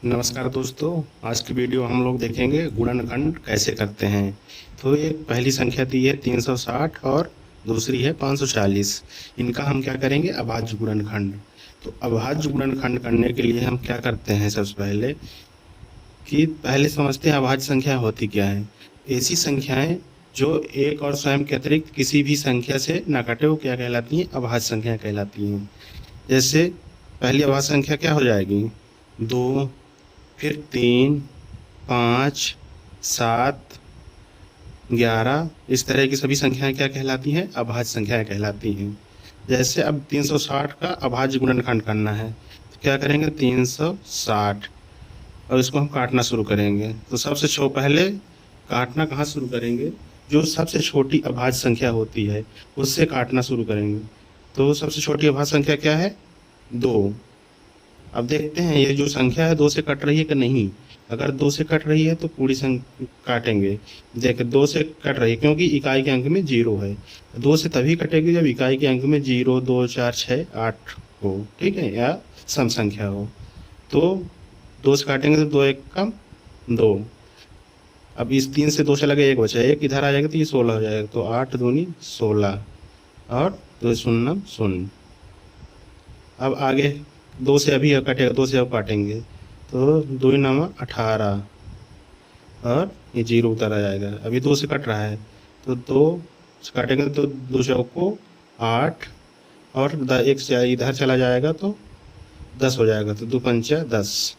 नमस्कार दोस्तों, आज की वीडियो हम लोग देखेंगे गुणनखंड कैसे करते हैं। तो एक पहली संख्या दी है 360 और दूसरी है 540। इनका हम क्या करेंगे, अभाज्य गुणनखंड। तो अभाज्य गुणनखंड करने के लिए हम क्या करते हैं, सबसे पहले पहले समझते हैं अभाज्य संख्या होती क्या है। ऐसी संख्याएं जो एक और स्वयं के अतिरिक्त किसी भी संख्या से न कटे वो क्या कहलाती हैं, अभाज्य संख्या कहलाती हैं। जैसे पहली अभाज्य संख्या क्या हो जाएगी, 2, फिर 3, 5, 7, 11, इस तरह की सभी संख्याएं क्या कहलाती हैं, अभाज्य संख्याएं कहलाती हैं। जैसे अब 360 का अभाज्य गुणनखंड करना है तो क्या करेंगे, 360 और इसको हम काटना शुरू करेंगे। तो सबसे पहले काटना कहाँ शुरू करेंगे, जो सबसे छोटी अभाज्य संख्या होती है उससे काटना शुरू करेंगे। तो सबसे छोटी अभाज्य संख्या क्या है, 2। अब देखते हैं ये जो संख्या है 2 से कट रही है कि नहीं। अगर 2 से कट रही है तो पूरी संख्या काटेंगे। देखिए 2 से कट रही है क्योंकि इकाई के अंक में 0 है। 2 से तभी कटेगी जब इकाई के अंक में 0, 2, 4, 6, 8 हो, ठीक है, या सम संख्या हो। तो 2 से काटेंगे तो 2 एक कम 2। अब इस 3 से 2 से लगे 1 बचा, 1 इधर आ जाएगा तो ये 16 हो जाएगा। तो 8 दूनी 16 और 2 शून्य 0। अब आगे 2 से अभी कटेगा, 2 से अब काटेंगे तो 2 9 18 और ये 0 उतर आ जाएगा। अभी 2 से कट रहा है तो 2 से काटेंगे तो 2 को 8 और 1 से इधर चला जाएगा तो 10 हो जाएगा। तो 2 पंचा 10।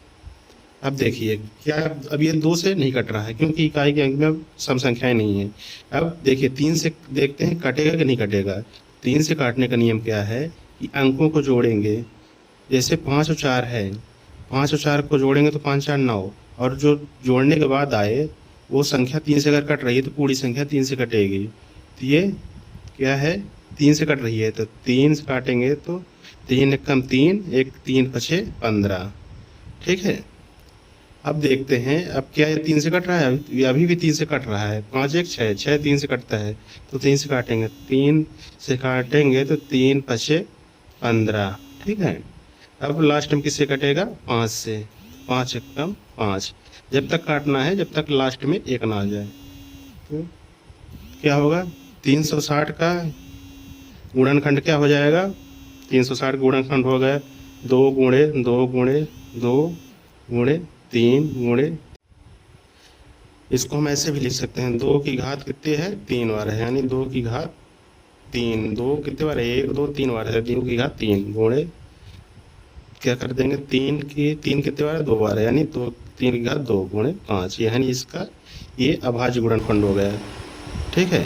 अब देखिए क्या, अब ये 2 से नहीं कट रहा है क्योंकि इकाई के अंक में अब सम संख्याएं नहीं है। अब देखिए 3 से देखते हैं कटेगा कि नहीं कटेगा। 3 से काटने का नियम क्या है कि अंकों को जोड़ेंगे। जैसे 5 और 4 है, 5 और 4 को जोड़ेंगे तो 5 4 9, और जो जोड़ने के बाद आए वो संख्या 3 से अगर कट रही है तो पूरी संख्या 3 से कटेगी। तो ये क्या है, 3 से कट रही है तो 3 से काटेंगे तो 3 एक कम 3, 1 3 पछे 15, ठीक है। अब देखते हैं अब क्या ये 3 से कट रहा है, अभी भी 3 से कट रहा है। 5 1 6, 6 3 से कटता है तो 3 से काटेंगे, 3 से काटेंगे तो 3 पछे 15, ठीक है। अब लास्ट में किससे कटेगा, 5 से। 5 एक कम 5। जब तक काटना है जब तक लास्ट में 1 ना आ जाए। तो क्या होगा, 360 का गुणनखंड क्या हो जाएगा, 360 गुणनखंड हो गया 2 गुणे 2 गुणे 2 गुणे 3 गुणे, इसको हम ऐसे भी लिख सकते हैं, 2 की घात कितने है, 3 बार है, यानी 2 की घात 3। 2 कितने बार है, 1 2 3 बार है, 2 की घात 3 गुणे क्या कर देंगे, 3 कितने बार है, 2 बार है, यानी 2 3 की घात 2 गुणे 5, यानी इसका ये अभाज्य गुणनखंड हो गया, ठीक है।